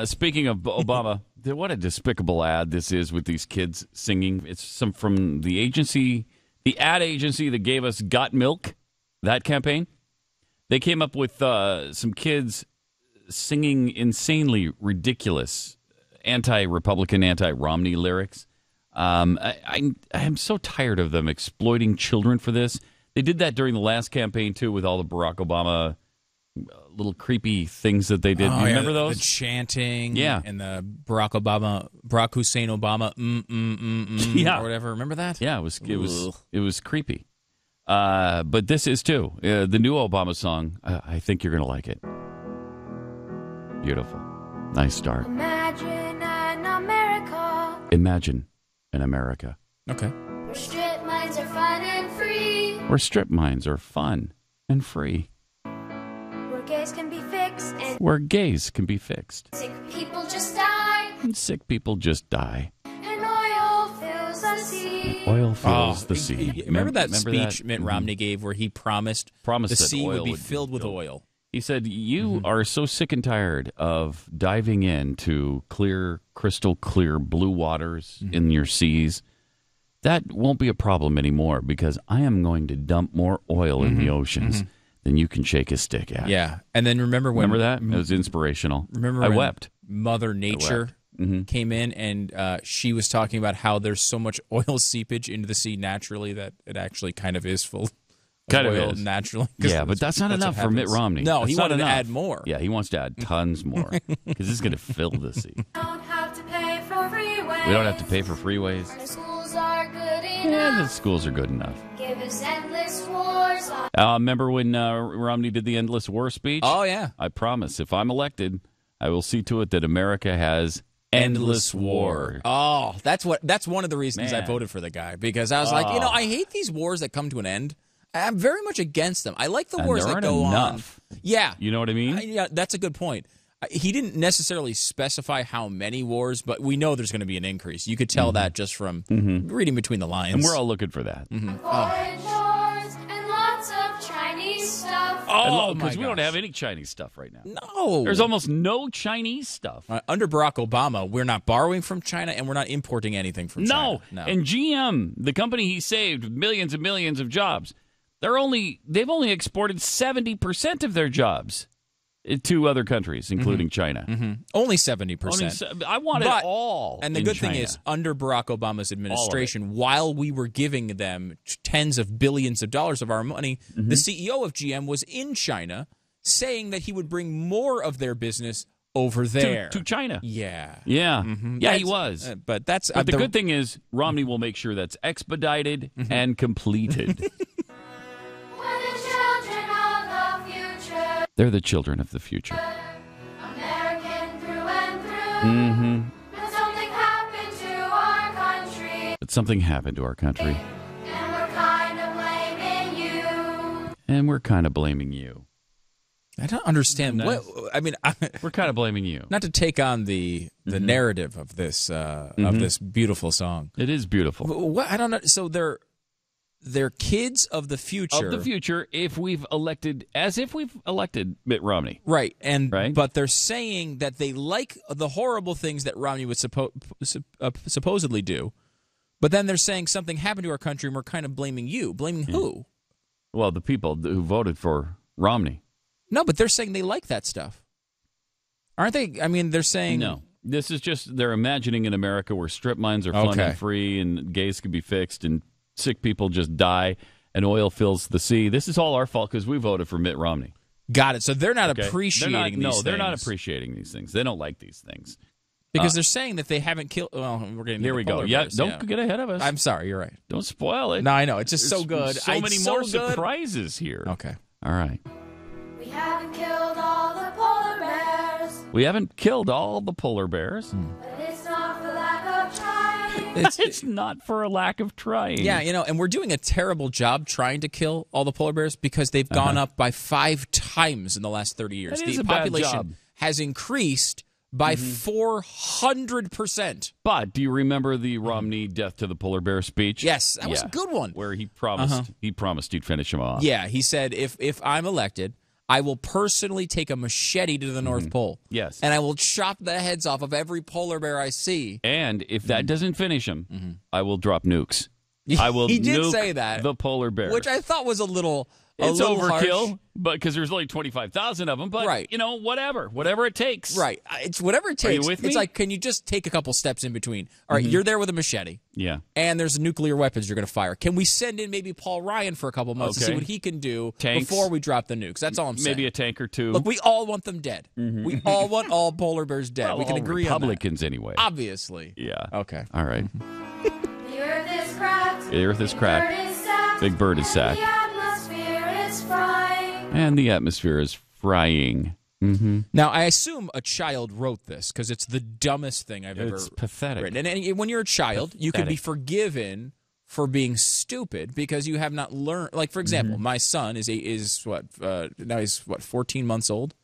Speaking of Obama, what a despicable ad this is with these kids singing. It's from the agency, the ad agency that gave us Got Milk, that campaign. They came up with some kids singing insanely ridiculous anti-Republican, anti-Romney lyrics. I am so tired of them exploiting children for this. They did that during the last campaign, too, with all the Barack Obama little creepy things that they did. You remember those? The chanting, yeah, and the Barack Hussein Obama, yeah, or whatever. Remember that? Yeah, it was creepy. But this is too the new Obama song. I think you're going to like it. Beautiful, nice start. Imagine an America. Imagine an America. Okay. Where strip mines are fun and free. Where strip mines are fun and free. Where gays can be fixed. And where gays can be fixed. Sick people just die. And sick people just die. And oil fills the sea. And oil fills the sea. Remember that speech Mitt Romney gave where he promised the sea would be filled with oil? He said, you are so sick and tired of diving into clear, crystal clear blue waters in your seas. That won't be a problem anymore because I am going to dump more oil in the oceans than you can shake a stick at. Yeah. And then remember that? It was inspirational. Remember I when wept. Mother Nature came in and she was talking about how there's so much oil seepage into the sea naturally that it actually kind of is full. Kind of oil is. Naturally. Yeah, but that's not enough for Mitt Romney. No, that's he wanted to add more. Yeah, he wants to add tons more because it's going to fill the sea. Don't have to pay for freeways. We don't have to pay for freeways. The schools are good enough. Yeah, the schools are good enough. Give us endless wars. Remember when Romney did the Endless War speech? Oh, yeah. I promise, if I'm elected, I will see to it that America has endless war. Oh, that's one of the reasons I voted for the guy, because I was like, I hate these wars that come to an end. I'm very much against them. I like the wars that go on. Yeah. You know what I mean? Yeah, that's a good point. He didn't necessarily specify how many wars, but we know there's going to be an increase. You could tell that just from reading between the lines. And we're all looking for that. Foreign shores and lots of Chinese stuff. Oh, because we don't have any Chinese stuff right now. No. There's almost no Chinese stuff. Under Barack Obama, we're not borrowing from China, and we're not importing anything from China. No. And GM, the company he saved millions and millions of jobs, they've only exported 70% of their jobs to other countries, including China. Only 70%. I want it all. And the good thing is, under Barack Obama's administration, while we were giving them tens of billions of dollars of our money, the CEO of GM was in China saying that he would bring more of their business over there. To China. Yeah. Yeah. Yeah, he was. But the good thing is, Romney will make sure that's expedited and completed. They're the children of the future. American through and through. But something happened to our country. But something happened to our country. And we're kind of blaming you. And we're kind of blaming you. I don't understand. What, I mean, we're kind of blaming you. Not to take on the narrative of this beautiful song. It is beautiful. What, I don't know. So they're kids of the future. Of the future, if we've elected Mitt Romney. Right. But they're saying that they like the horrible things that Romney would supposedly do. But then they're saying something happened to our country and we're kind of blaming you. Blaming who? Well, the people who voted for Romney. No, but they're saying they like that stuff. Aren't they? I mean, they're saying... No. This is just, they're imagining an America where strip mines are fun and free and gays can be fixed and sick people just die, and oil fills the sea. This is all our fault because we voted for Mitt Romney. Got it. So they're not appreciating these things. No, they're not appreciating these things. They don't like these things. Because they're saying that they haven't killed... Well, we're getting Here we go. Yeah, don't get ahead of us. I'm sorry, you're right. Don't spoil it. No, I know. It's just so good. So many more surprises here. Okay. All right. We haven't killed all the polar bears. We haven't killed all the polar bears. But it's not for lack of trying. It's not for a lack of trying. Yeah, and we're doing a terrible job trying to kill all the polar bears because they've gone up by 5 times in the last 30 years. That is the a bad population job. has increased by 400%. But do you remember the Romney death to the polar bear speech? Yes, that was a good one. Where he promised he'd finish them off. Yeah, he said, if I'm elected, I will personally take a machete to the North Pole. Yes. And I will chop the heads off of every polar bear I see. And if that doesn't finish him, I will drop nukes. I will He did nuke say that, the polar bears. which I thought was a little overkill, harsh. but because there's only 25,000 of them. But, Right. whatever it takes. Right. It's whatever it takes. you with me? It's like, can you just take a couple steps in between? All right, you're there with a machete. Yeah. And there's nuclear weapons you're going to fire. Can we send in maybe Paul Ryan for a couple months to see Okay. what he can do Tanks. before we drop the nukes? That's all I'm saying. Maybe a tank or two. Look, we all want them dead. We all want all polar bears dead. Well, we can all agree Republicans anyway. on that. Obviously. Yeah. Okay. All right. The earth is cracked. The earth is cracked. Bird is sacked. Big bird is sacked. The atmosphere is frying. And the atmosphere is frying. Now, I assume a child wrote this because it's the dumbest thing I've ever It's pathetic. written. And when you're a child, you can be Pathetic. forgiven for being stupid because you have not learned. Like, for example, my son now he's 14 months old.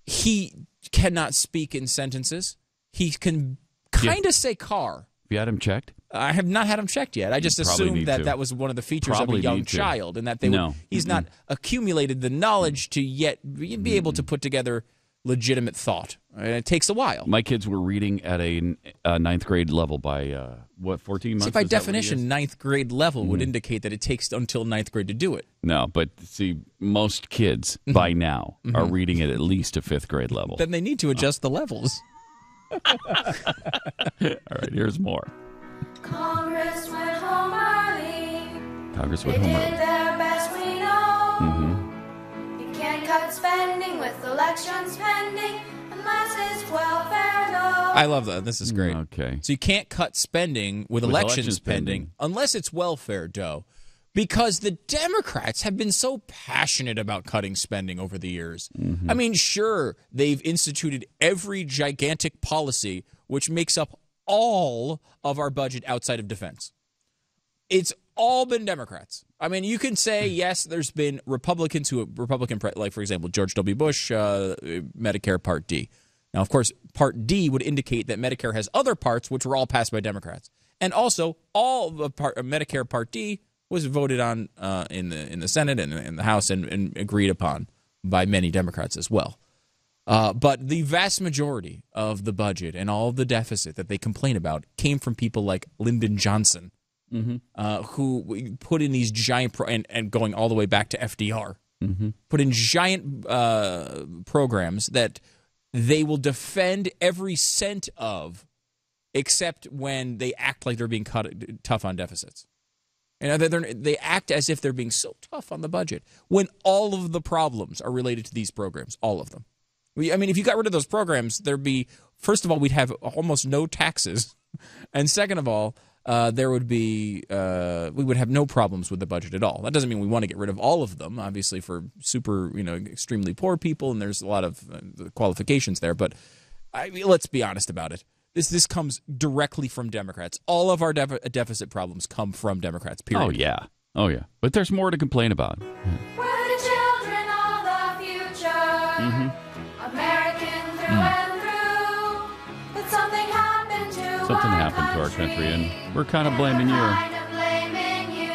He cannot speak in sentences. He can kind of say car. Have you had him checked? I have not had him checked yet. I just probably assumed need that to. that was one of the features Probably of a young need to. child, and that No. he's not accumulated the knowledge to yet be able to put together legitimate thought. And it takes a while. My kids were reading at a ninth grade level by, 14 months? See, by Is that what he definition, is? ninth grade level would indicate that it takes until ninth grade to do it. No, but see, most kids by now are reading at least a fifth grade level. Then they need to adjust the levels. All right, here's more. Congress went home early. Congress They went home did early. their best, we know. You can't cut spending with elections pending unless it's welfare low. I love that. This is great. Okay. So you can't cut spending with elections pending unless it's welfare dough. Because the Democrats have been so passionate about cutting spending over the years. I mean, sure, they've instituted every gigantic policy which makes up all of our budget outside of defense. It's all been Democrats. I mean, you can say, yes, there's been Republicans like, for example, George W. Bush, Medicare Part D. Now, of course, Part D would indicate that Medicare has other parts which were all passed by Democrats. And also, all the Medicare Part D was voted on in the Senate and in the House and agreed upon by many Democrats as well. But the vast majority of the budget and all of the deficit that they complain about came from people like Lyndon Johnson, who put in these giant and going all the way back to FDR, put in giant programs that they will defend every cent of, except when they act like they're being tough on deficits. And they act as if they're being so tough on the budget when all of the problems are related to these programs, all of them. I mean, if you got rid of those programs, there'd be, first of all, we'd have almost no taxes. And second of all, we would have no problems with the budget at all. That doesn't mean we want to get rid of all of them, obviously, for extremely poor people, and there's a lot of qualifications there. But let's be honest about it. This comes directly from Democrats. All of our deficit problems come from Democrats, period. Oh, yeah. But there's more to complain about. We're the children of the future. American through and through. But something happened to Something happened to our country, and we're kind of blaming you. Kind of blaming you.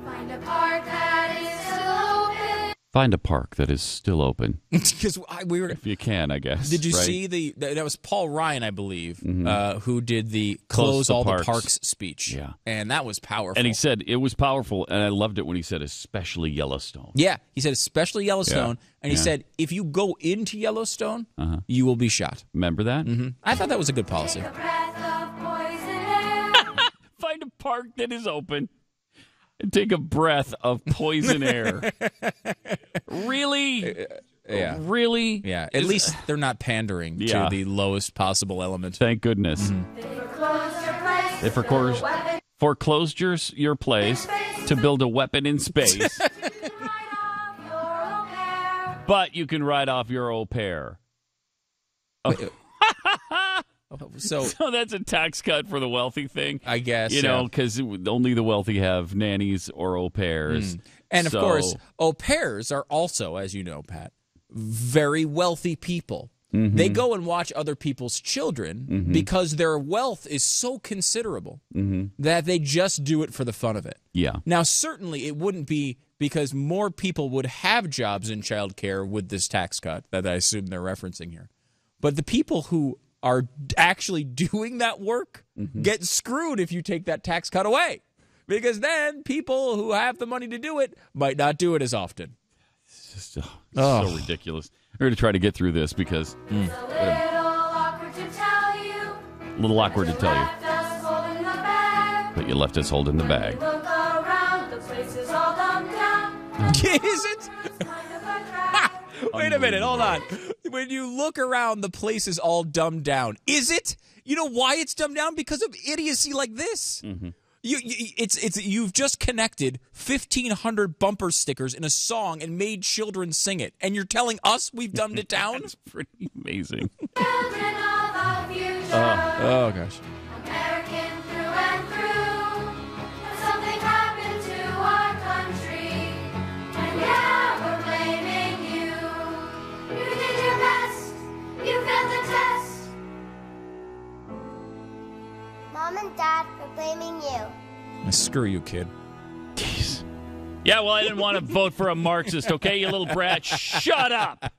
Find a park that is still open. Find a park that is still open. Because we were. If you can, I guess. Did you right? see that was Paul Ryan, I believe, who did the close the all parks. the parks speech. Yeah. And that was powerful. And he said it was powerful, and I loved it when he said especially Yellowstone. Yeah, he said especially Yellowstone, and he Yeah. said if you go into Yellowstone, you will be shot. Remember that? I thought that was a good policy. A breath of poison air. Find a park that is open and take a breath of poison air. Really? Yeah. Really? Yeah, at least they're not pandering Yeah. to the lowest possible element. Thank goodness. They foreclosed your place. They foreclosed your place to build a weapon in space, but you can write off your au pair. So So that's a tax cut for the wealthy thing. I guess You know, because only the wealthy have nannies or au pairs. And of So- course, au pairs are also, as you know, Pat, very wealthy people. They go and watch other people's children because their wealth is so considerable that they just do it for the fun of it. Yeah. Now, certainly it wouldn't be because more people would have jobs in childcare with this tax cut that I assume they're referencing here. But the people who are actually doing that work get screwed if you take that tax cut away. Because then people who have the money to do it might not do it as often. It's just so ridiculous. We're going to try to get through this because It's a little awkward to tell you. a little awkward to tell you. Left us holding the bag. But you left us holding the bag. Look around, the place is all dumbed down. Is it? Kind of a drag. Wait a minute, hold on. When you look around, the place is all dumbed down. Is it? You know why it's dumbed down? Because of idiocy like this. You've just connected 1,500 bumper stickers in a song and made children sing it, and you're telling us we've dumbed it down? That's pretty amazing. Children of the future. Oh gosh. American through and through. But something happened to our country. And yeah, we're blaming you. You did your best. You failed the test. Mom and Dad are blaming you. Screw you, kid. Jeez. Yeah, well, I didn't want to vote for a Marxist, okay, you little brat? Shut up.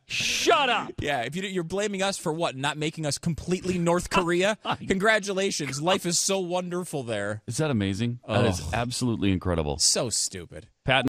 Shut up. Yeah, if you're blaming us for what? Not making us completely North Korea? Congratulations. Life is so wonderful there. Is that amazing? That is absolutely incredible. So stupid. Pat